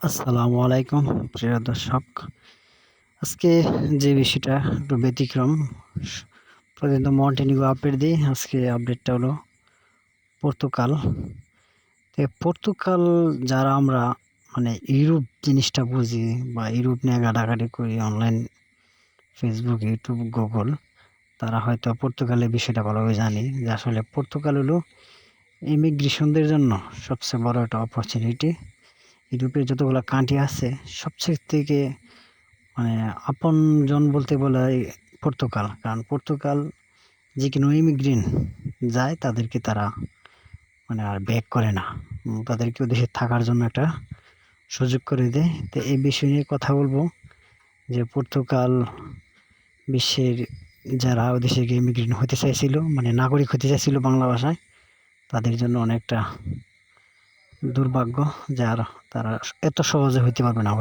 আসসালামু আলাইকুম প্রিয় দর্শক। আজকে যে বিষয়টা একটু ব্যতিক্রম। স প্রতিদিন মন্টেনিগ্রো আপডেট দিই। আজকে আপডেটটা হলো পর্তুগাল। পর্তুগাল যারা আমরা ইউরোপ জিনিসটা বুঝি বা ইউরোপ নিয়ে ঘাটাঘাটি করি অনলাইন ফেসবুক, ইউটিউব, গুগল, তারা হয়তো পর্তুগালের বিষয়টা ভালোভাবে জানি যে আসলে পর্তুগাল হলো ইমিগ্রেশনদের জন্য সবচেয়ে বড় একটা অপরচুনিটি। ইউরোপের যতগুলা কান্ট্রি আছে সবচেয়ে থেকে মানে আপনজন বলতে বলা হয় পর্তুগাল। কারণ পর্তুগাল যে কোনো ইমিগ্রেন্ট যায় তাদেরকে তারা আর ব্যাক করে না। তাদেরকে দেশে থাকার জন্য একটা সুযোগ করে দেয়। তো এই বিষয় নিয়ে কথা বলবো যে পর্তুগাল বিশ্বের যারা ওদেশে গিয়ে ইমিগ্রেন্ট হতে চাইছিল, নাগরিক হতে চাইছিল বাংলা ভাষায়, তাদের জন্য অনেকটা দুর্ভাগ্য। যার তারা এত সহজে হইতে পারবে না,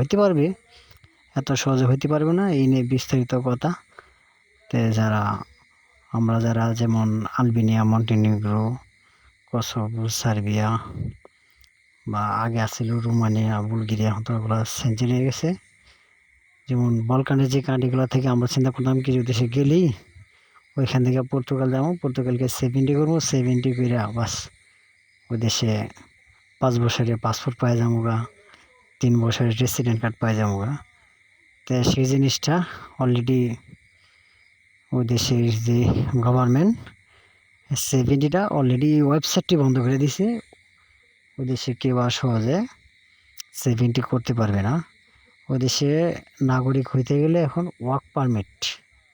এত সহজে হইতে পারবে না। এই নিয়ে বিস্তারিত কথা। যারা যেমন আলবেনিয়া, মন্টিনিগ্রো, কসোভো, সার্বিয়া বা আগে আছিল রোমানিয়া, বুলগেরিয়া, ওগুলো চেঞ্জ হয়ে গেছে। যেমন বলকানের যে কান্ট্রিগুলো থেকে আমরা চিন্তা করতাম কিছু দেশে গেলেই ওইখান থেকে পর্তুগাল যাবো, পর্তুগালকে 70 করবো, 70 করে বাস ওই দেশে 5 বছরের পাসপোর্ট পাই যাবো গা, 3 বছরের রেসিডেন্ট কার্ড পাই যাবো গা। তো সেই জিনিসটা অলরেডি ওই দেশের যে গভর্নমেন্ট 70টা অলরেডি ওয়েবসাইটটি বন্ধ করে দিছে। ওই দেশে কেউ আর সহজে 70 করতে পারবে না। ওই দেশে নাগরিক হইতে গেলে এখন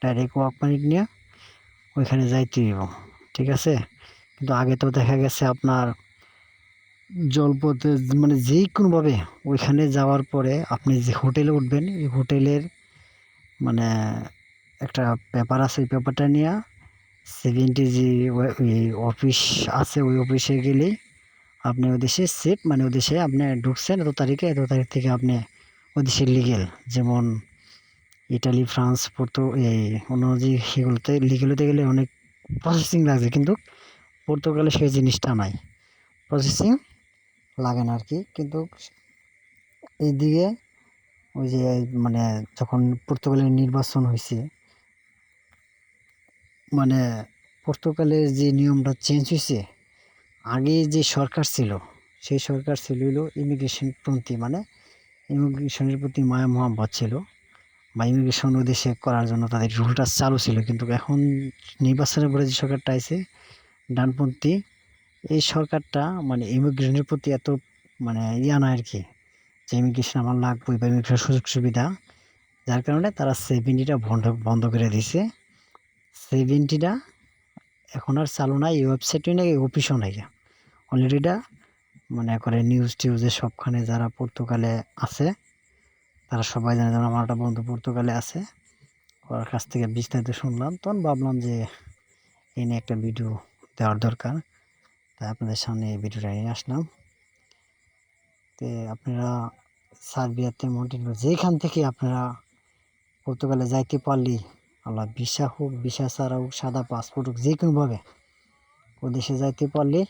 ডাইরেক্ট ওয়ার্ক পারমিট নিয়ে ওইখানে যাইতে হইব। ঠিক আছে? কিন্তু আগে তো দেখা গেছে আপনার জলপথে যে কোনোভাবে ওইখানে যাওয়ার পরে আপনি যে হোটেলে উঠবেন, এই হোটেলের মানে একটা পেপার আছে, ওই পেপারটা নিয়ে 70 যে ওই অফিস আছে, ওই অফিসে গেলেই আপনি ওই দেশে সেফ, ওই দেশে আপনি ঢুকছেন এত তারিখে, এত তারিখ থেকে আপনি ওই দেশের লিগেল। যেমন ইটালি, ফ্রান্স, এই অন্য যে সেগুলোতে লিগেল হতে গেলে অনেক প্রসেসিং লাগছে, কিন্তু পর্তুগালে সেই জিনিসটা নাই, প্রসেসিং লাগে না আর কি। কিন্তু এইদিকে ওই যে যখন পর্তুগালের নির্বাচন হয়েছে, মানে পর্তুগালের যে নিয়মটা চেঞ্জ হয়েছে, আগে যে সরকার ছিল সেই সরকার ছিল হলো ইমিগ্রেশন পন্থী, ইমিগ্রেশনের প্রতি মায়া মহব্বত ছিল, বা ইমিগ্রেশন ওই দেশে করার জন্য তাদের রুলটা চালু ছিল। কিন্তু এখন নির্বাচনের পরে যে সরকারটা আছে ডানপন্থী, এই সরকারটা ইমিগ্রেশনের প্রতি এত ইয়া নয় আর কি, যে ইমিগ্রেশন আমার লাগবে বা ইমিগ্রেশন সুযোগ সুবিধা, যার কারণে তারা 70টা বন্ধ করে দিছে। 70টা এখন আর চালু নাই, এই ওয়েবসাইটও নাকি অফিসও নাই অলরেডি। এটা মনে করে নিউজ টিউজে সবখানে যারা পর্তুগালে আছে তারা সবাই জানে। যেমন আমার একটা বন্ধু পর্তুগালে আছে, ওর কাছ থেকে বিস্তারিত শুনলাম, তখন ভাবলাম যে এই নিয়ে একটা ভিডিও দেওয়ার দরকার, তাই আপনাদের সামনে এই ভিডিওটা নিয়ে আসলাম। তো আপনারা সার্বিয়াতে, মন্টিনিগ্রো, যেখান থেকে আপনারা পর্তুগালে যাইতে পারলেই আল্লাহ, ভিসা হোক, ভিসা ছাড়া হোক, সাদা পাসপোর্ট হোক, যে কোনোভাবে ও দেশে যাইতে পারলে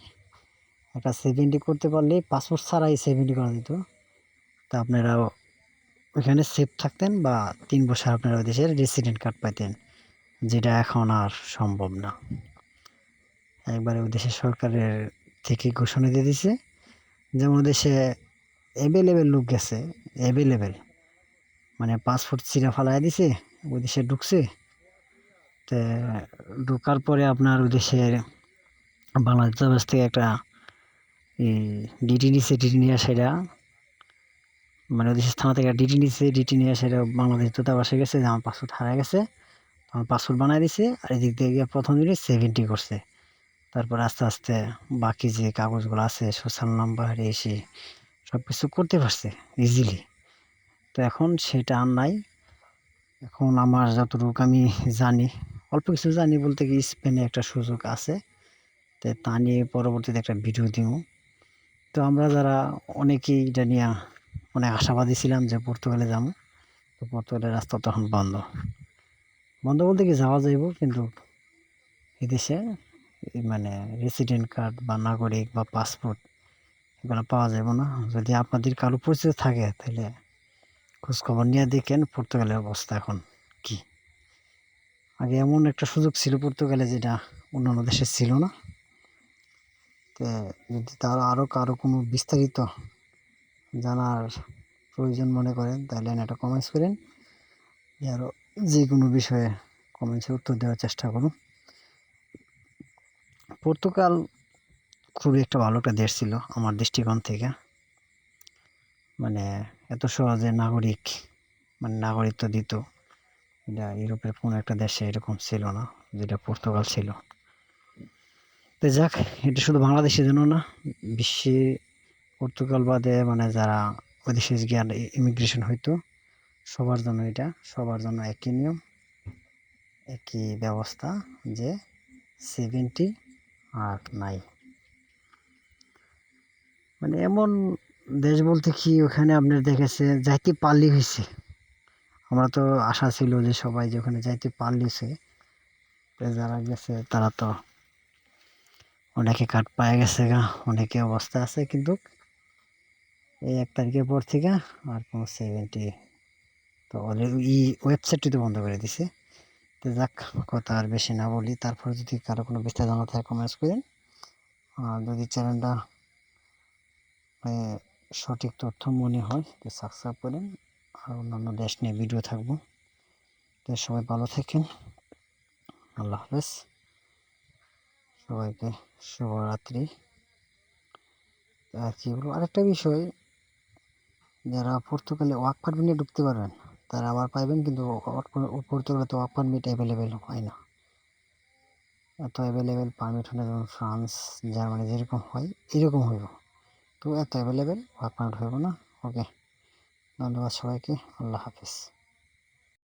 একটা 70 করতে পারলে, পাসপোর্ট ছাড়াই 70 করা যেত। তা আপনারা ওইখানে সেফ থাকতেন বা 3 বছর আপনারা ওই দেশের রেসিডেন্ট কার্ড পাইতেন, যেটা এখন আর সম্ভব না। একবারে ওই দেশের সরকারের থেকে ঘোষণা দিয়ে দিছে, যেমন দেশে অ্যাভেলেবেল লোক গেছে, অ্যাভেলেবেল, পাসপোর্ট ছিঁড়া ফালাই দিছে, ওই দেশে ঢুকছে। তো ঢোকার পরে আপনার ওই দেশের বাংলাদেশ দূতাবাস থেকে একটা ডিটি নিছে, ডিটি নিয়ে সেটা ওই দেশের থানা থেকে ডিটি নিছে, ডিটি নিয়ে সেটা বাংলাদেশ দূতাবাসে গেছে যে আমার পাসপোর্ট হারাই গেছে, আমার পাসপোর্ট বানাই দিছে। আর এদিক দিয়ে গিয়ে প্রথম দিনে 70 করছে। তারপর আস্তে আস্তে বাকি যে কাগজগুলো আছে, সোশ্যাল নাম্বার, এসে সব কিছু করতে পারছে ইজিলি। তো এখন সেটা আর নাই। এখন আমার যতটুকু আমি জানি, অল্প কিছু জানি বলতে কি, স্পেনে একটা সুযোগ আছে, তো তা নিয়ে পরবর্তীতে একটা ভিডিও দিব। তো আমরা যারা অনেকেই এটা নিয়ে অনেক আশাবাদী ছিলাম যে পর্তুগালে যাবো, তো পর্তুগালের রাস্তা তখন বন্ধ। বন্ধ বলতে কি, যাওয়া যাইব, কিন্তু এদেশে রেসিডেন্ট কার্ড বা নাগরিক বা পাসপোর্ট, এগুলো পাওয়া যাবে না। যদি আপনাদের কারো পরিচিত থাকে তাহলে খোঁজখবর নিয়ে দেখেন পর্তুগালের অবস্থা এখন কি। আগে এমন একটা সুযোগ ছিল পর্তুগালে যেটা অন্যান্য দেশে ছিল না। তো যদি তারা আরও কারো কোনো বিস্তারিত জানার প্রয়োজন মনে করেন তাহলে একটা কমেন্টস করেন, আরও যে কোনো বিষয়ে কমেন্টসে উত্তর দেওয়ার চেষ্টা করুন। পর্তুগাল খুবই একটা ভালো একটা দেশ ছিল আমার দৃষ্টিকোণ থেকে। মানে এত সহজে নাগরিকত্ব দিত, এটা ইউরোপের কোনো একটা দেশে এরকম ছিল না যেটা পর্তুগাল ছিল। তো যাক, এটা শুধু বাংলাদেশের জন্য না, বিশ্বে পর্তুগাল বাদে মানে যারা ওই দেশে গিয়ে ইমিগ্রেশন হইতো সবার জন্য এটা, সবার জন্য একই নিয়ম একই ব্যবস্থা, যে 70 আর নাই। মানে এমন দেশ বলতে কি, ওখানে আপনার দেখেছে যাইতে পারলেই হয়েছে। আমরা তো আশা ছিল যে সবাই যে ওখানে যাইতে পারলিছে, যারা গেছে তারা তো অনেকে কার্ড পায়ে গেছে গা, অনেকে অবস্থা আছে, কিন্তু এই 1 তারিখের পর থেকে আর কোনো 70 তো অলরেডি ওয়েবসাইটটি তো বন্ধ করে দিছে। তো যাক, কথা আর বেশি না বলি, তারপর যদি কারো কোনো বিস্তারিত জানা থাকে কমেন্টস করেন। আর যদি চ্যানেলটা সঠিক তথ্য মনে হয় তো সাবস্ক্রাইব করেন। আর অন্যান্য দেশ নিয়ে ভিডিও থাকবো। তো সবাই ভালো থাকেন, আল্লাহ হাফেজ, সবাইকে শুভরাত্রি। আর কি বলবো, আরেকটা বিষয়, যারা পর্তুগালে ওয়ার্ক পারমিট নিয়ে ঢুকতে পারবেন তারা আবার পাইবেন, কিন্তু পর্তুগালে তো ওয়ার্ক পারমিট অ্যাভেলেবেল হয় না। এত অ্যাভেলেবেল পারমিট হলে যেমন ফ্রান্স, জার্মানি যেরকম হয় এরকম হইব, তো এত অ্যাভেলেবেল ওয়ার্ক পারমিট হইব না। ওকে, ধন্যবাদ সবাইকে, আল্লাহ হাফেজ।